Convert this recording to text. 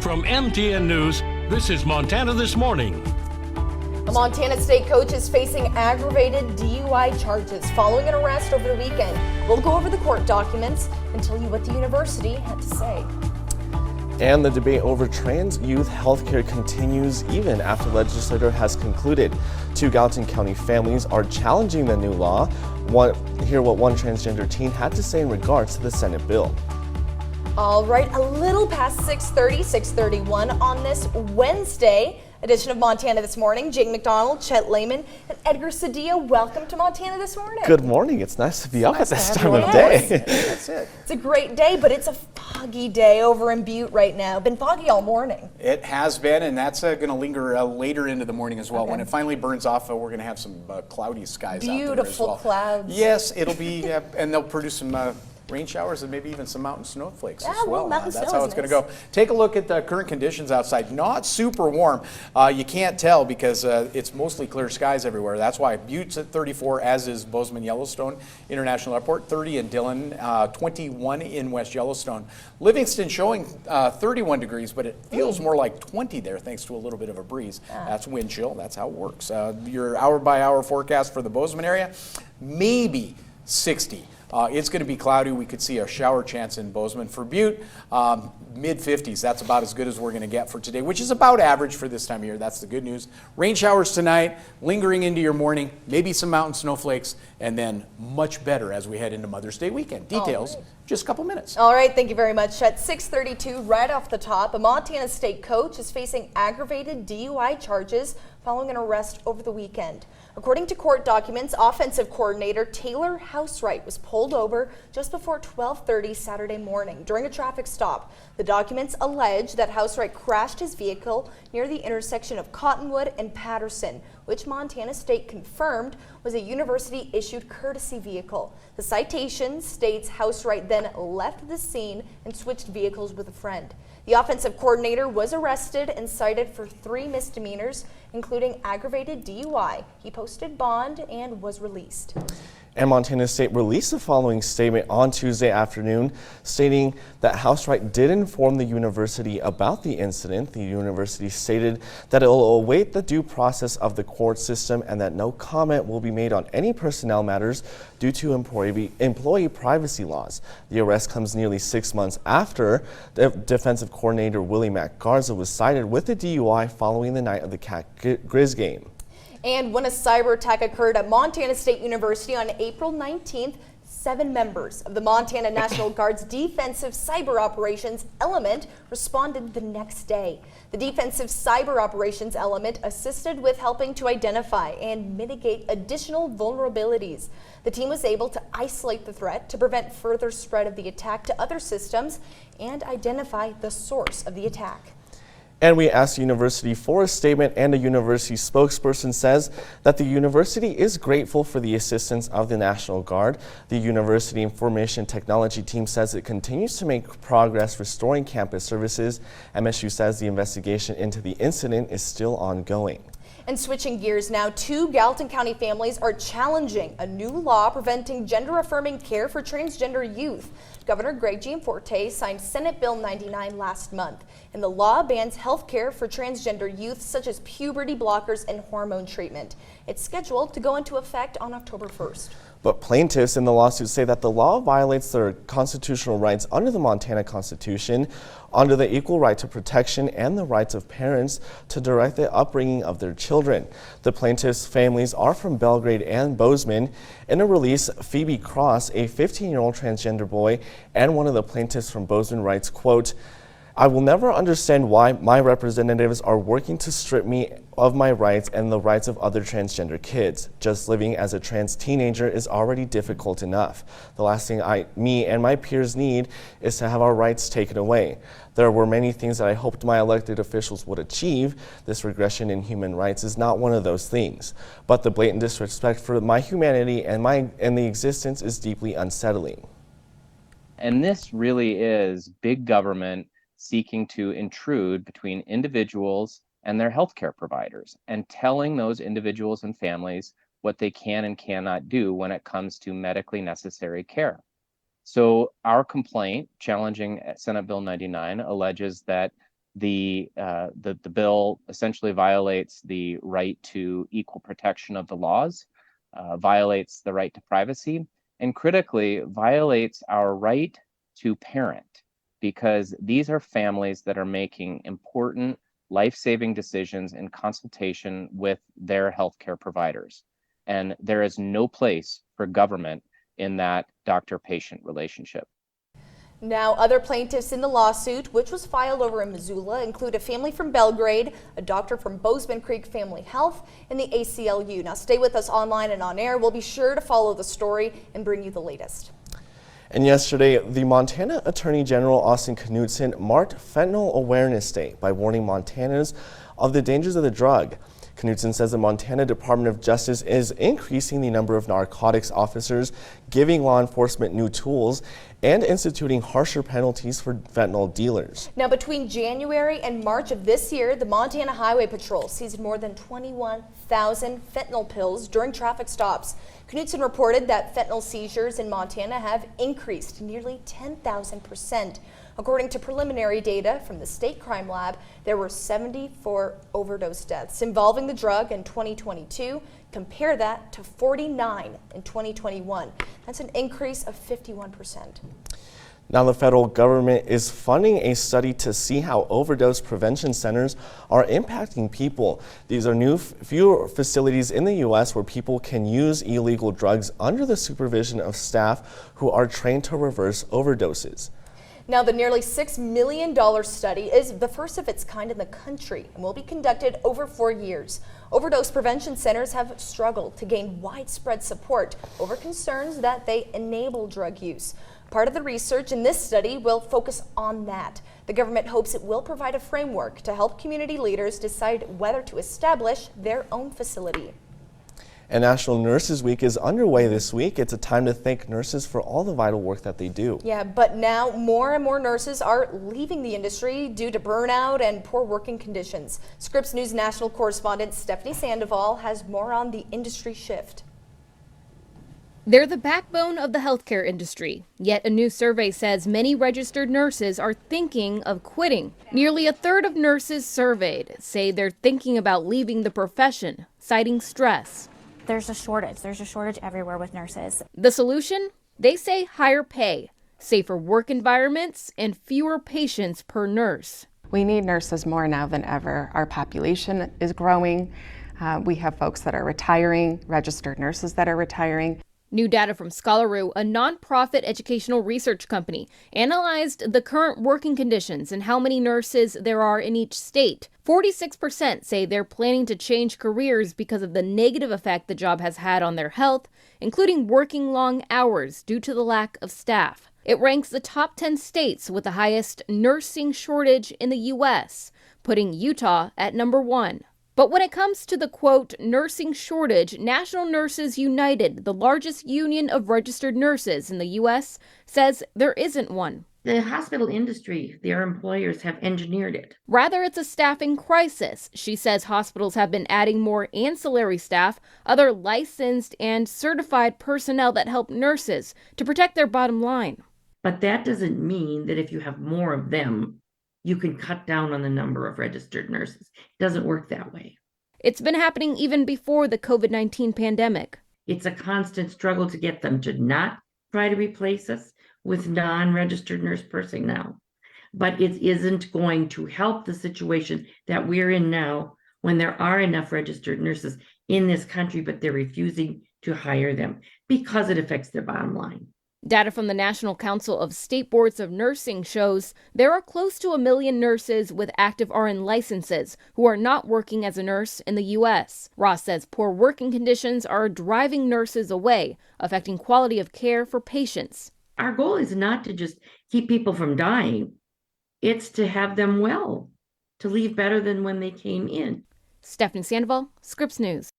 From MTN News, this is Montana This Morning. A Montana State coach is facing aggravated DUI charges following an arrest over the weekend. We'll go over the court documents and tell you what the university had to say. And the debate over trans youth healthcare continues even after legislature has concluded. Two Gallatin County families are challenging the new law. Hear what one transgender teen had to say in regards to the Senate bill. All right, a little past 6:30, 6:31 on this Wednesday edition of Montana This Morning. Jake McDonald, Chet Lehman, and Edgar Cedillo. Welcome to Montana This Morning. Good morning. It's nice to be up at this time of day. That's it. It's a great day, but it's a foggy day over in Butte right now. Been foggy all morning. It has been, and that's going to linger later into the morning as well. Okay. When it finally burns off, we're going to have some cloudy skies out there as Beautiful well. clouds. Yes, it'll be, and they'll produce some rain showers and maybe even some mountain snowflakes as well. Mountain That's snow how is it's going nice. to go. Take a look at the current conditions outside. Not super warm. You can't tell because it's mostly clear skies everywhere. That's why Butte's at 34, as is Bozeman Yellowstone International Airport, 30 in Dillon, 21 in West Yellowstone. Livingston showing 31 degrees, but it feels more like 20 there thanks to a little bit of a breeze. That's wind chill. That's how it works. Your hour-by-hour forecast for the Bozeman area, maybe 60. It's going to be cloudy. We could see a shower chance in Bozeman. For Butte, mid-50s. That's about as good as we're going to get for today, which is about average for this time of year. That's the good news. Rain showers tonight, lingering into your morning, maybe some mountain snowflakes, and then much better as we head into Mother's Day weekend. Details, just a couple minutes. All right, thank you very much. At 6:32, right off the top, a Montana State coach is facing aggravated DUI charges following an arrest over the weekend. According to court documents, offensive coordinator Taylor Housewright was pulled over just before 12:30 Saturday morning during a traffic stop. The documents allege that Housewright crashed his vehicle near the intersection of Cottonwood and Patterson, which Montana State confirmed was a university-issued courtesy vehicle. The citation states Housewright then left the scene and switched vehicles with a friend. The offensive coordinator was arrested and cited for 3 misdemeanors, including aggravated DUI. He posted bond and was released. And Montana State released the following statement on Tuesday afternoon, stating that Housewright did inform the university about the incident. The university stated that it will await the due process of the court system and that no comment will be made on any personnel matters due to employee privacy laws. The arrest comes nearly 6 months after the defensive coordinator Willie Mack Garza was cited with a DUI following the night of the Cat Grizz game. And when a cyber attack occurred at Montana State University on April 19th, 7 members of the Montana National Guard's Defensive Cyber Operations Element responded the next day. The Defensive Cyber Operations Element assisted with helping to identify and mitigate additional vulnerabilities. The team was able to isolate the threat to prevent further spread of the attack to other systems and identify the source of the attack. And we asked the university for a statement, and a university spokesperson says that the university is grateful for the assistance of the National Guard. The University Information Technology team says it continues to make progress restoring campus services. MSU says the investigation into the incident is still ongoing. And switching gears now, 2 Gallatin County families are challenging a new law preventing gender-affirming care for transgender youth. Governor Greg Gianforte signed Senate Bill 99 last month, and the law bans health care for transgender youth such as puberty blockers and hormone treatment. It's scheduled to go into effect on October 1st. But plaintiffs in the lawsuit say that the law violates their constitutional rights under the Montana Constitution, under the equal right to protection and the rights of parents to direct the upbringing of their children. The plaintiffs' families are from Belgrade and Bozeman. In a release, Phoebe Cross, a 15-year-old transgender boy, and one of the plaintiffs from Bozeman writes, quote, "I will never understand why my representatives are working to strip me of my rights and the rights of other transgender kids. Just living as a trans teenager is already difficult enough. The last thing me and my peers need is to have our rights taken away. There were many things that I hoped my elected officials would achieve. This regression in human rights is not one of those things. But the blatant disrespect for my humanity and the existence is deeply unsettling." And this really is big government seeking to intrude between individuals and their healthcare providers and telling those individuals and families what they can and cannot do when it comes to medically necessary care. So our complaint challenging Senate Bill 99 alleges that The bill essentially violates the right to equal protection of the laws, violates the right to privacy, and critically violates our right to parent, because these are families that are making important life-saving decisions in consultation with their healthcare providers. And there is no place for government in that doctor-patient relationship. Now, other plaintiffs in the lawsuit, which was filed over in Missoula, include a family from Belgrade, a doctor from Bozeman Creek Family Health, and the ACLU. Now, stay with us online and on air. We'll be sure to follow the story and bring you the latest. And yesterday, the Montana Attorney General Austin Knudsen marked Fentanyl Awareness Day by warning Montanans of the dangers of the drug. Knudsen says the Montana Department of Justice is increasing the number of narcotics officers, giving law enforcement new tools, and instituting harsher penalties for fentanyl dealers. Now, between January and March of this year, the Montana Highway Patrol seized more than 21,000 fentanyl pills during traffic stops. Knudsen reported that fentanyl seizures in Montana have increased nearly 10,000%. According to preliminary data from the State Crime Lab, there were 74 overdose deaths involving the drug in 2022. Compare that to 49 in 2021. That's an increase of 51%. Now, the federal government is funding a study to see how overdose prevention centers are impacting people. These are fewer facilities in the U.S. where people can use illegal drugs under the supervision of staff who are trained to reverse overdoses. Now, the nearly $6 million study is the first of its kind in the country and will be conducted over 4 years. Overdose prevention centers have struggled to gain widespread support over concerns that they enable drug use. Part of the research in this study will focus on that. The government hopes it will provide a framework to help community leaders decide whether to establish their own facility. And National Nurses Week is underway this week. It's a time to thank nurses for all the vital work that they do. Yeah, but now more and more nurses are leaving the industry due to burnout and poor working conditions. Scripps News national correspondent Stephanie Sandoval has more on the industry shift. They're the backbone of the healthcare industry. Yet a new survey says many registered nurses are thinking of quitting. Nearly a third of nurses surveyed say they're thinking about leaving the profession, citing stress. There's a shortage. There's a shortage everywhere with nurses. The solution? They say higher pay, safer work environments, and fewer patients per nurse. We need nurses more now than ever. Our population is growing. We have folks that are retiring, registered nurses that are retiring. New data from Scholaroo, a nonprofit educational research company, analyzed the current working conditions and how many nurses there are in each state. 46% say they're planning to change careers because of the negative effect the job has had on their health, including working long hours due to the lack of staff. It ranks the top 10 states with the highest nursing shortage in the U.S., putting Utah at number 1. But when it comes to the, quote, nursing shortage, National Nurses United, the largest union of registered nurses in the U.S., says there isn't one. The hospital industry, their employers have engineered it. Rather, it's a staffing crisis. She says hospitals have been adding more ancillary staff, other licensed and certified personnel that help nurses to protect their bottom line. But that doesn't mean that if you have more of them, you can cut down on the number of registered nurses. It doesn't work that way. It's been happening even before the COVID-19 pandemic. It's a constant struggle to get them to not try to replace us with non-registered nurse personnel. But it isn't going to help the situation that we're in now when there are enough registered nurses in this country, but they're refusing to hire them because it affects their bottom line. Data from the National Council of State Boards of Nursing shows there are close to 1 million nurses with active RN licenses who are not working as a nurse in the U.S. Ross says poor working conditions are driving nurses away, affecting quality of care for patients. Our goal is not to just keep people from dying. It's to have them well, to leave better than when they came in. Stephanie Sandoval, Scripps News.